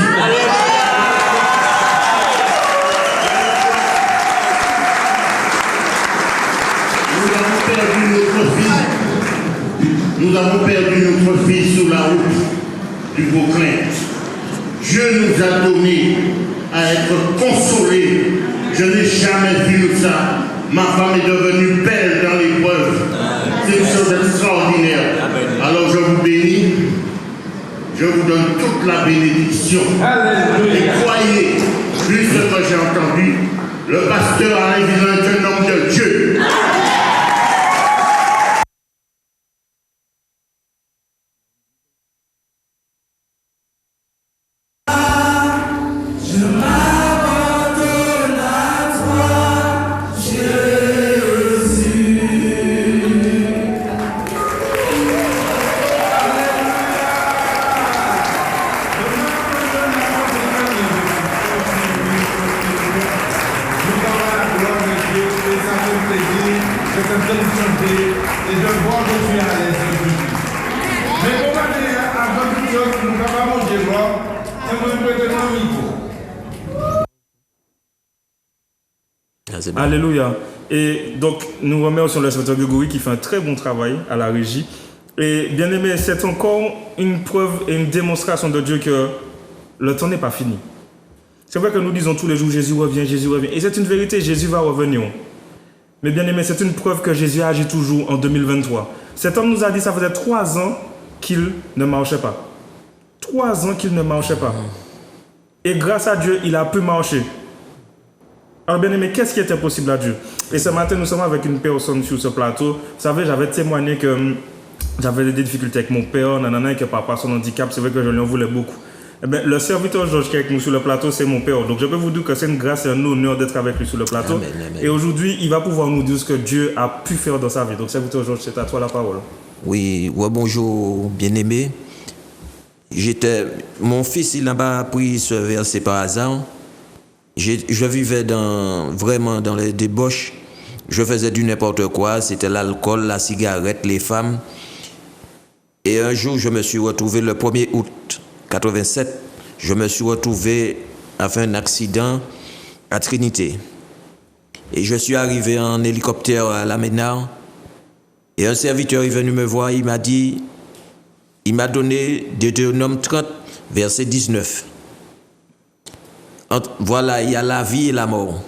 Nous avons perdu notre fille sur la route du Vauclin. Dieu nous a donné à être consolés. Je n'ai jamais vu ça. Ma femme est devenue belle dans l'épreuve. C'est une chose extraordinaire. Alors je vous bénis. Je vous donne toute la bénédiction. Et croyez, vu ce que j'ai entendu, le pasteur a révélé un homme de Dieu. Alléluia. Et donc, nous remercions le serviteur Grégory qui fait un très bon travail à la régie. Et bien aimé, c'est encore une preuve et une démonstration de Dieu que le temps n'est pas fini. C'est vrai que nous disons tous les jours Jésus revient, Jésus revient. Et c'est une vérité, Jésus va revenir. Mais bien aimé, c'est une preuve que Jésus agit toujours en 2023. Cet homme nous a dit ça faisait 3 ans qu'il ne marchait pas. 3 ans qu'il ne marchait pas. Et grâce à Dieu, il a pu marcher. Alors bien aimé, qu'est-ce qui était possible à Dieu? Et ce matin, nous sommes avec une personne sur ce plateau. Vous savez, j'avais témoigné que j'avais des difficultés avec mon père, nanana, et que par rapport à son handicap, c'est vrai que je lui en voulais beaucoup. Eh bien, le serviteur Georges qui est avec nous sur le plateau, c'est mon père. Donc je peux vous dire que c'est une grâce et un honneur d'être avec lui sur le plateau. Amen, amen. Et aujourd'hui, il va pouvoir nous dire ce que Dieu a pu faire dans sa vie. Donc serviteur Georges, c'est à toi la parole. Oui, ouais, bonjour, bien-aimé. Mon fils, il n'a pas appris ce verset par hasard. Je vivais vraiment dans les débauches. Je faisais du n'importe quoi. C'était l'alcool, la cigarette, les femmes. Et un jour, je me suis retrouvé le 1er août 87. Je me suis retrouvé après un accident à Trinité. Et je suis arrivé en hélicoptère à la Ménard. Et un serviteur est venu me voir, il m'a donné Deutéronome 30, verset 19. Voilà, il y a la vie et la mort.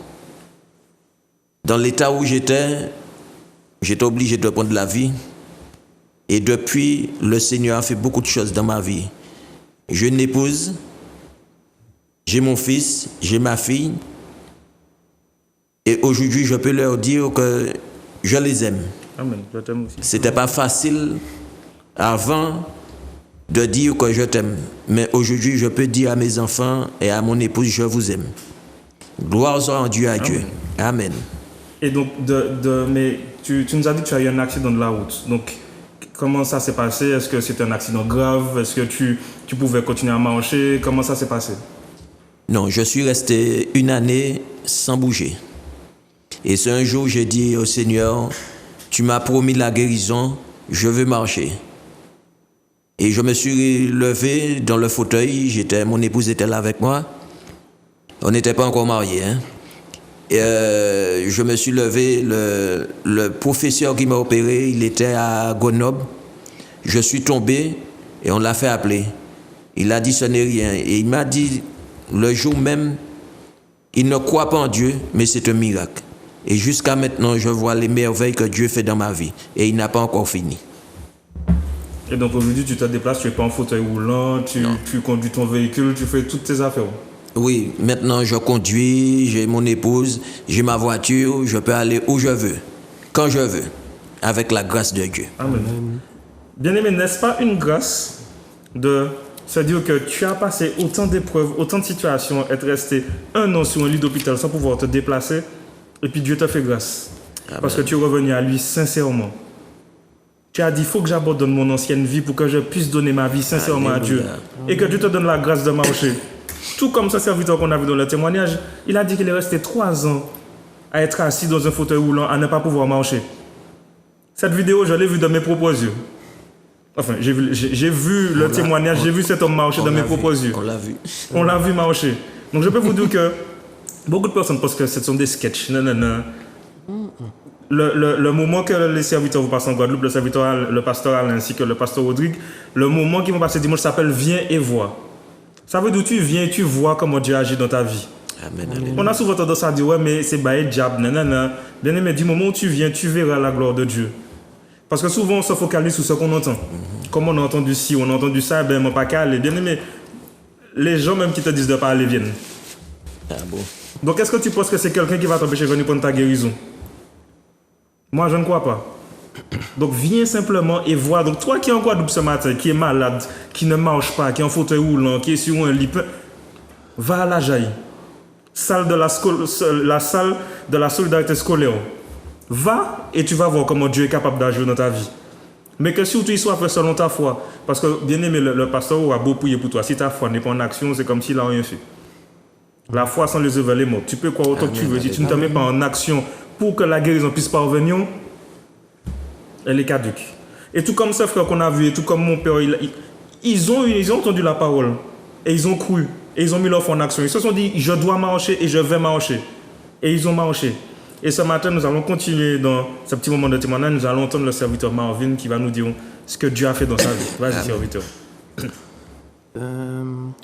Dans l'état où j'étais obligé de prendre la vie. Et depuis, le Seigneur a fait beaucoup de choses dans ma vie. J'ai une épouse, j'ai mon fils, j'ai ma fille. Et aujourd'hui, je peux leur dire que je les aime. Amen. Je t'aime aussi. C'était pas facile avant de dire que je t'aime. Mais aujourd'hui, je peux dire à mes enfants et à mon épouse, je vous aime. Gloire soit rendue à Dieu. Amen. Et donc, mais tu nous as dit que tu as eu un accident de la route. Donc, comment ça s'est passé? Est-ce que c'était un accident grave? Est-ce que tu pouvais continuer à marcher? Comment ça s'est passé? Non, je suis resté 1 année sans bouger. Et c'est un jour, j'ai dit au Seigneur, tu m'as promis la guérison, je veux marcher. Et je me suis levé dans le fauteuil, mon épouse était là avec moi. On n'était pas encore mariés. Hein. Et je me suis levé, le professeur qui m'a opéré, il était à Grenoble. Je suis tombé et on l'a fait appeler. Il a dit ce n'est rien. Et il m'a dit, le jour même, il ne croit pas en Dieu, mais c'est un miracle. Et jusqu'à maintenant, je vois les merveilles que Dieu fait dans ma vie. Et il n'a pas encore fini. Et donc aujourd'hui, tu te déplaces, tu n'es pas en fauteuil roulant, tu conduis ton véhicule, tu fais toutes tes affaires. Oui, maintenant je conduis, j'ai mon épouse, j'ai ma voiture, je peux aller où je veux, quand je veux, avec la grâce de Dieu. Amen. Bien-aimé, n'est-ce pas une grâce de se dire que tu as passé autant d'épreuves, autant de situations, être resté 1 an sur un lit d'hôpital sans pouvoir te déplacer, et puis Dieu te fait grâce. Amen. Parce que tu es revenu à lui sincèrement. Tu as dit, il faut que j'abandonne mon ancienne vie pour que je puisse donner ma vie sincèrement à Dieu. Et que Dieu te donne la grâce de marcher. Tout comme ce serviteur qu'on a vu dans le témoignage, il a dit qu'il est resté 3 ans à être assis dans un fauteuil roulant, à ne pas pouvoir marcher. Cette vidéo, je l'ai vue de mes propres yeux. Enfin, j'ai vu le témoignage, j'ai vu cet homme marcher de mes propres yeux. On l'a vu. On l'a vu marcher. Donc je peux vous dire que beaucoup de personnes pensent que ce sont des sketchs. Non, non, non. Le moment que les serviteurs vous passent en Guadeloupe, le pasteur Alain ainsi que le pasteur Rodrigue, le moment qu'ils vont passer dimanche s'appelle Viens et vois. Ça veut dire que tu viens et tu vois comment Dieu agit dans ta vie. Amen, amen. On a souvent tendance à dire ouais mais c'est bail diable, nanana. Bien aimé, du moment où tu viens, tu verras la gloire de Dieu. Parce que souvent on se focalise sur ce qu'on entend. Comme on a entendu ci, on a entendu ça, ben mon pas calé. Bien aimé, les gens même qui te disent de pas aller viennent. Ah bon. Donc est-ce que tu penses que c'est quelqu'un qui va t'empêcher de venir prendre ta guérison? Moi, je ne crois pas. Donc, viens simplement et vois. Donc, toi qui es en Guadeloupe ce matin, qui est malade, qui ne marche pas, qui est en fauteuil roulant, qui est sur un lit, va à la Jaille, la salle de la solidarité scolaire. Va et tu vas voir comment Dieu est capable d'agir dans ta vie. Mais que surtout il soit fait selon ta foi. Parce que, bien aimé, le pasteur aura beau prier pour toi. Si ta foi n'est pas en action, c'est comme s'il n'a rien fait. La foi sans les œuvres, elle est morte. Tu peux croire autant que tu veux. Si tu ne te mets pas en action pour que la guérison puisse parvenir, elle est caduque. Et tout comme ce frère qu'on a vu, et tout comme mon père, ils ont entendu la parole. Et ils ont cru. Et ils ont mis leur foi en action. Ils se sont dit, je dois marcher et je vais marcher. Et ils ont marché. Et ce matin, nous allons continuer dans ce petit moment de témoignage. Nous allons entendre le serviteur Marvin qui va nous dire ce que Dieu a fait dans sa vie. Vas-y, serviteur.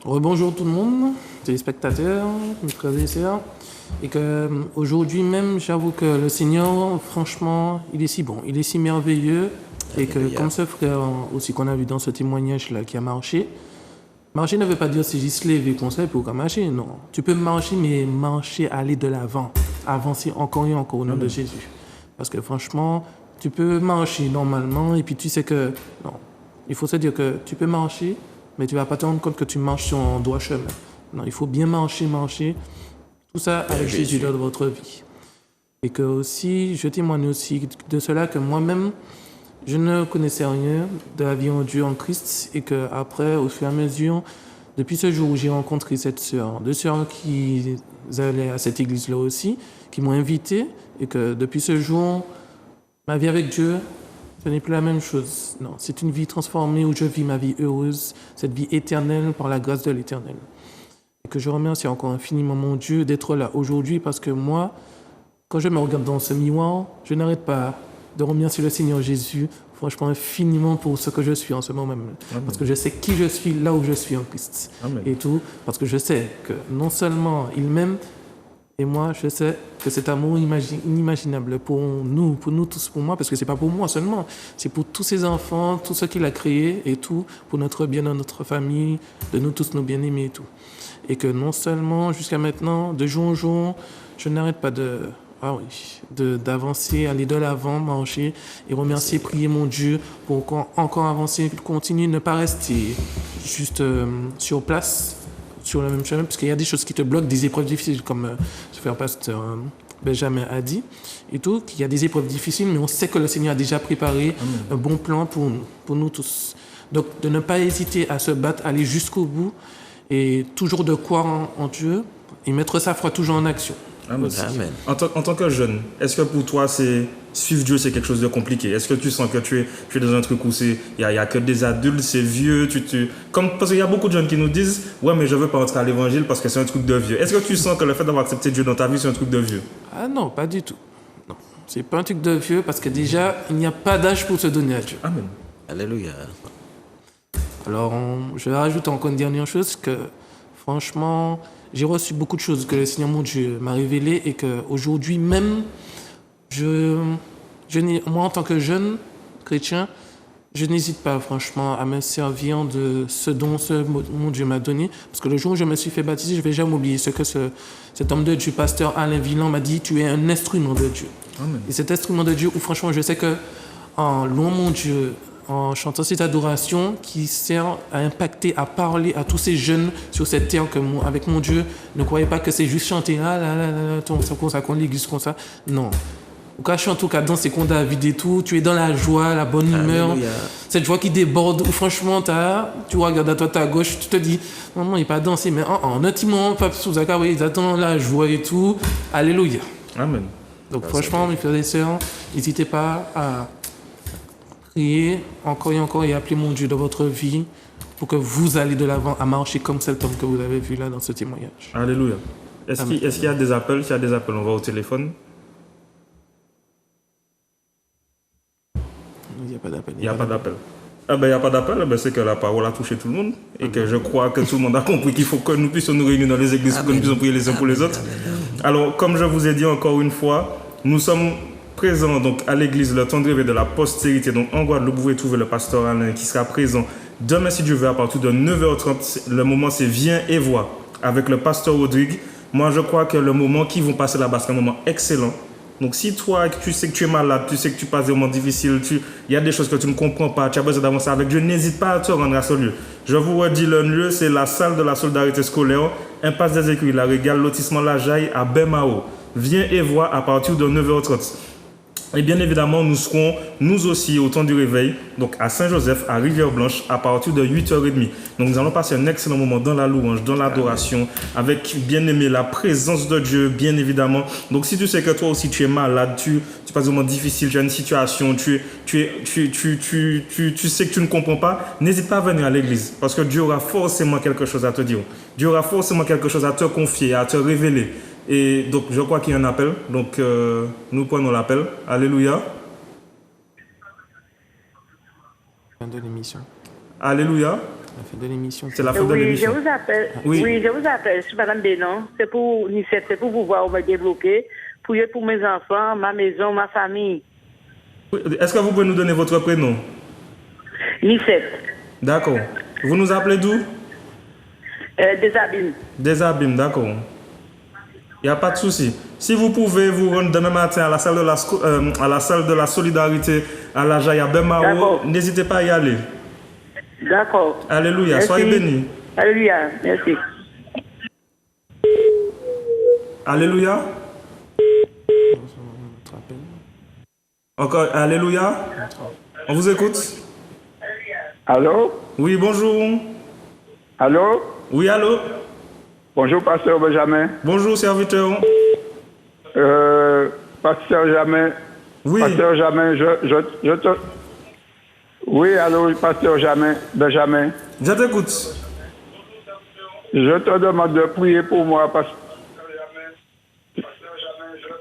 Rebonjour tout le monde, téléspectateurs, mes frères et sœurs. Et qu'aujourd'hui même, j'avoue que le Seigneur, franchement, il est si bon, il est si merveilleux. Et que comme ce frère aussi qu'on a vu dans ce témoignage-là qui a marché, marcher ne veut pas dire c'est juste lever comme ça pour marcher, non. Tu peux marcher, mais marcher, aller de l'avant, avancer encore et encore au nom de Jésus. Parce que franchement, tu peux marcher normalement et puis tu sais que, non, il faut se dire que tu peux marcher, mais tu ne vas pas te rendre compte que tu marches sur un droit chemin. Non, il faut bien marcher. Tout ça avec Jésus dans votre vie. Et que aussi, je témoigne aussi de cela que moi-même, je ne connaissais rien de la vie en Dieu, en Christ, et que après, au fur et à mesure, depuis ce jour où j'ai rencontré cette sœur, deux sœurs qui allaient à cette église-là aussi, qui m'ont invité, et que depuis ce jour, ma vie avec Dieu, ce n'est plus la même chose. Non, c'est une vie transformée où je vis ma vie heureuse, cette vie éternelle par la grâce de l'Éternel. Et que je remercie encore infiniment mon Dieu d'être là aujourd'hui, parce que moi, quand je me regarde dans ce miroir, je n'arrête pas de remercier le Seigneur Jésus, franchement, infiniment pour ce que je suis en ce moment même. Amen. Parce que je sais qui je suis là où je suis en Christ. Amen. Et tout, parce que je sais que non seulement il m'aime, et moi, je sais que cet amour inimaginable pour nous tous, pour moi, parce que c'est pas pour moi seulement, c'est pour tous ces enfants, tous ceux qu'il a créés et tout, pour notre bien dans notre famille, de nous tous, nos bien-aimés et tout. Et que non seulement, jusqu'à maintenant, de jour en jour, je n'arrête pas d'avancer, aller de l'avant, marcher et remercier, prier mon Dieu pour encore avancer, continuer, ne pas rester juste sur place, sur le même chemin, parce qu'il y a des choses qui te bloquent, des épreuves difficiles, comme ce frère pasteur Benjamin a dit, et tout, qu'il y a des épreuves difficiles, mais on sait que le Seigneur a déjà préparé un bon plan pour nous tous. Donc, de ne pas hésiter à se battre, aller jusqu'au bout, et toujours de croire en Dieu, et mettre sa foi toujours en action. Amen. Amen. En tant que jeune, est-ce que pour toi, suivre Dieu, c'est quelque chose de compliqué? Est-ce que tu sens que tu es dans un truc où il y a que des adultes, c'est vieux, parce qu'il y a beaucoup de jeunes qui nous disent « Ouais, mais je veux pas entrer à l'évangile parce que c'est un truc de vieux ». Est-ce que tu sens que le fait d'avoir accepté Dieu dans ta vie, c'est un truc de vieux? Ah non, pas du tout. Non, c'est pas un truc de vieux, parce que déjà, il n'y a pas d'âge pour se donner à Dieu. Amen. Alléluia. Alors, je rajoute encore une dernière chose, que franchement, j'ai reçu beaucoup de choses que le Seigneur mon Dieu m'a révélées, et qu'aujourd'hui même, moi en tant que jeune chrétien, je n'hésite pas franchement à me servir de ce dont mon Dieu m'a donné, parce que le jour où je me suis fait baptiser, je ne vais jamais oublier ce que cet homme de Dieu, pasteur Alain Villan, m'a dit: tu es un instrument de Dieu. Amen. Et cet instrument de Dieu où franchement je sais que en louant mon Dieu, en chantant cette adoration qui sert à impacter, à parler à tous ces jeunes sur cette terre, que avec mon Dieu, ne croyez pas que c'est juste chanter comme ça, qu'on l'église comme ça. Non. Au cas chante, au cas danser, qu'on David et tout, tu es dans la joie, la bonne humeur, Alléluia. cette joie qui déborde, où franchement tu regardes à toi, à gauche, tu te dis, non, il n'est pas dansé, mais intimement, pas sous la oui, ils attendent la joie et tout. Alléluia. Amen. Donc franchement, mes frères et sœurs, n'hésitez pas à prier encore et encore et appeler mon Dieu dans votre vie pour que vous allez de l'avant à marcher comme cet homme que vous avez vu là dans ce témoignage. Alléluia. Est-ce qu'il y a des appels? S'il y a des appels, on va au téléphone. Il n'y a pas d'appel. Il n'y a pas d'appel. Il n'y a pas d'appel, c'est que la parole a touché tout le monde et que je crois que tout le monde a compris qu'il faut que nous puissions nous réunir dans les églises pour que nous puissions prier les uns pour les autres. Alors, comme je vous ai dit encore une fois, nous sommes présents donc, à l'église Le Temps de Réveil de la Postérité. Donc, en Guadeloupe, vous pouvez trouver le pasteur Alain qui sera présent demain, si Dieu veut, à partir de 9h30. Le moment, c'est Viens et vois avec le pasteur Rodrigue. Moi, je crois que le moment qu'ils vont passer là-bas, c'est un moment excellent. Donc, si toi, tu sais que tu es malade, tu sais que tu passes des moments difficiles, il y a des choses que tu ne comprends pas, tu as besoin d'avancer avec Dieu, n'hésite pas à te rendre à ce lieu. Je vous redis le lieu, c'est la salle de la solidarité scolaire, impasse des Écuries, la Régale, lotissement La Jaille à Bemao. Viens et vois à partir de 9h30. Et bien évidemment, nous serons, nous aussi, au temps du réveil, donc à Saint-Joseph, à Rivière-Blanche, à partir de 8h30. Donc nous allons passer un excellent moment dans la louange, dans l'adoration, avec, bien aimé, la présence de Dieu, bien évidemment. Donc si tu sais que toi aussi tu es malade, tu passes des moments difficiles, tu as une situation, tu sais que tu ne comprends pas, n'hésite pas à venir à l'église, parce que Dieu aura forcément quelque chose à te dire. Dieu aura forcément quelque chose à te confier, à te révéler. Et donc, je crois qu'il y a un appel. Donc, nous prenons l'appel. Alléluia. Fin de l'émission. Alléluia. La fin de l'émission. C'est la fin de l'émission. Je vous appelle. Oui. Oui, je vous appelle. Je suis Madame Bénon. C'est pour Nicette, c'est pour pouvoir me débloquer, prier pour mes enfants, ma maison, ma famille. Est-ce que vous pouvez nous donner votre prénom? Nicette. D'accord. Vous nous appelez d'où? Des Abîmes. Des Abîmes, d'accord. Il n'y a pas de souci. Si vous pouvez vous rendre demain matin à la salle de la solidarité à La Jaille à Bemao, n'hésitez pas à y aller. D'accord. Alléluia. Merci. Soyez bénis. Alléluia. Merci. Alléluia. Encore Alléluia. On vous écoute. Allô? Oui, bonjour. Allô? Oui, allô? Bonjour, pasteur Benjamin. Bonjour, serviteur. Pasteur Benjamin. Oui. Pasteur Benjamin, je te... Oui, allô, pasteur Benjamin. Je t'écoute. Je te demande de prier pour moi parce que...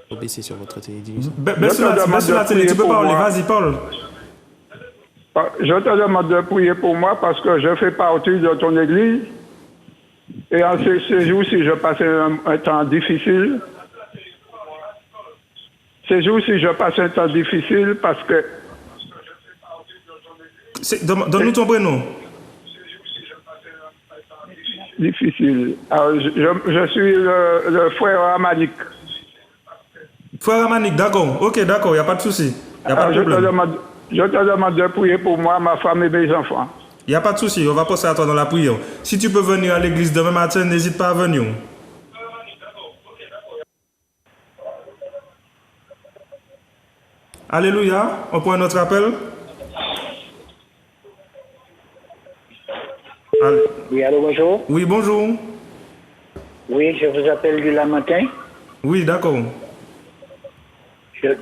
Faut baisser sur votre télévision. Baisse sur la télé, tu peux parler, vas-y, parle. Je te demande de prier pour moi parce que je fais partie de ton église. Et en ces jours-ci, je passais un temps difficile. Ces jours-ci, je passe un temps difficile parce que... Donne-nous ton prénom. Difficile. Alors, je suis le frère Amanik. Frère Amanik, d'accord. Ok, d'accord, il n'y a pas de souci. Il n'y a pas de problème. Je te demande de prier pour moi, ma femme et mes enfants. Il n'y a pas de souci, on va passer à toi dans la prière. Si tu peux venir à l'église demain matin, n'hésite pas à venir. Alléluia, on prend notre appel. Oui, allô, bonjour. Oui, bonjour. Oui, je vous appelle du Lamentin. Oui, d'accord.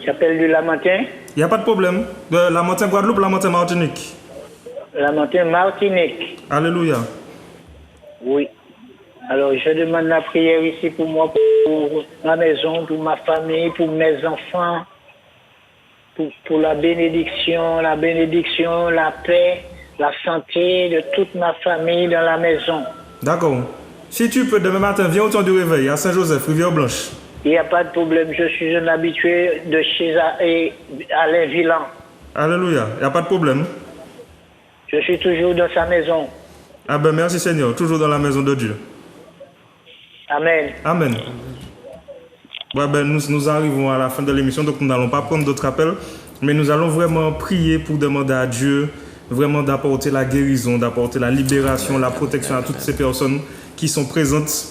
J'appelle du Lamentin. Il n'y a pas de problème. De Lamentin Guadeloupe, Lamentin Martinique. Lamentin Martinique. Alléluia. Oui. Alors, je demande la prière ici pour moi, pour ma maison, pour ma famille, pour mes enfants, pour la bénédiction, la paix, la santé de toute ma famille dans la maison. D'accord. Si tu peux, demain matin, viens au temps du réveil à Saint-Joseph, Rivière-Blanche. Il n'y a pas de problème. Je suis un habitué de chez Alain Villan. Alléluia. Il n'y a pas de problème. Je suis toujours dans sa maison. Ah ben merci Seigneur. Toujours dans la maison de Dieu. Amen. Amen. Ouais, ben, nous arrivons à la fin de l'émission, donc nous n'allons pas prendre d'autres appels, mais nous allons vraiment prier pour demander à Dieu vraiment d'apporter la guérison, d'apporter la libération, la protection à toutes ces personnes qui sont présentes.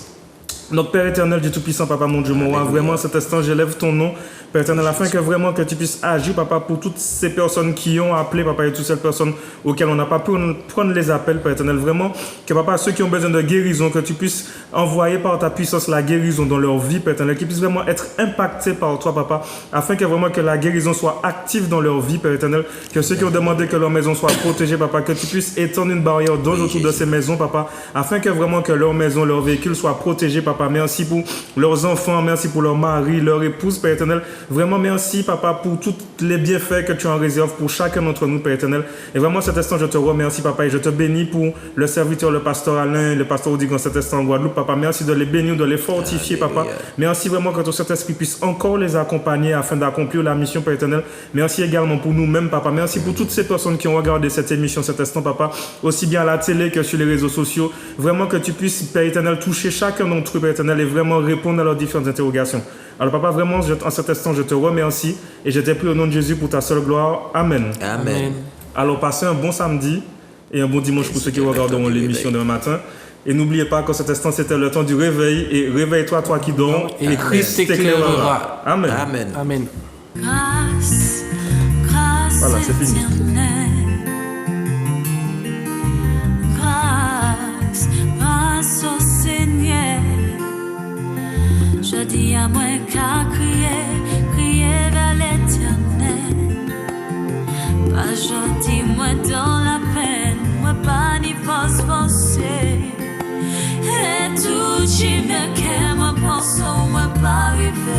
Notre Père éternel, Dieu Tout-Puissant, Papa, mon Dieu, mon roi, vraiment à cet instant, j'élève ton nom, Père éternel, afin que vraiment que tu puisses agir, Papa, pour toutes ces personnes qui ont appelé, Papa, et toutes ces personnes auxquelles on n'a pas pu prendre les appels, Père éternel, vraiment, que Papa, ceux qui ont besoin de guérison, que tu puisses envoyer par ta puissance la guérison dans leur vie, Père éternel, qu'ils puissent vraiment être impactés par toi, Papa, afin que vraiment que la guérison soit active dans leur vie, Père éternel, que ceux qui ont demandé que leur maison soit protégée, Papa, que tu puisses étendre une barrière d'ange autour de ces maisons, Papa, afin que vraiment que leur maison, leur véhicule soit protégé, Papa. Merci pour leurs enfants, merci pour leur mari, leur épouse, Père éternel. Vraiment, merci, Papa, pour tous les bienfaits que tu en réserves pour chacun d'entre nous, Père éternel. Et vraiment, cet instant, je te remercie, Papa, et je te bénis pour le serviteur, le pasteur Alain, le pasteur Odigan, cet instant en Guadeloupe, Papa. Merci de les bénir, de les fortifier, Papa. Merci vraiment que ton Saint-Esprit puisse encore les accompagner afin d'accomplir la mission, Père éternel. Merci également pour nous-mêmes, Papa. Merci pour toutes ces personnes qui ont regardé cette émission, cet instant, Papa, aussi bien à la télé que sur les réseaux sociaux. Vraiment que tu puisses, Père éternel, toucher chacun d'entre eux, Père éternel, et vraiment répondre à leurs différentes interrogations. Alors, Papa, vraiment, en cet instant, je te remercie et je te prie au nom de Jésus pour ta seule gloire. Amen. Amen. Alors, passez un bon samedi et un bon dimanche pour ceux qui regarderont l'émission demain matin. Et n'oubliez pas qu'en cet instant, c'était le temps du réveil. Et réveille-toi, toi qui dors, et Christ t'éclairera. Amen. Amen. Amen. Grâce, grâce Voilà, c'est fini. éternelle. Grâce, grâce au Seigneur. Je dis à moi qu'à crier vers l'Éternel. Pas je dis moi dans la peine, moi pas ni force forcée. Et tout qui me qu'aime, moi pense, moi pas arriver.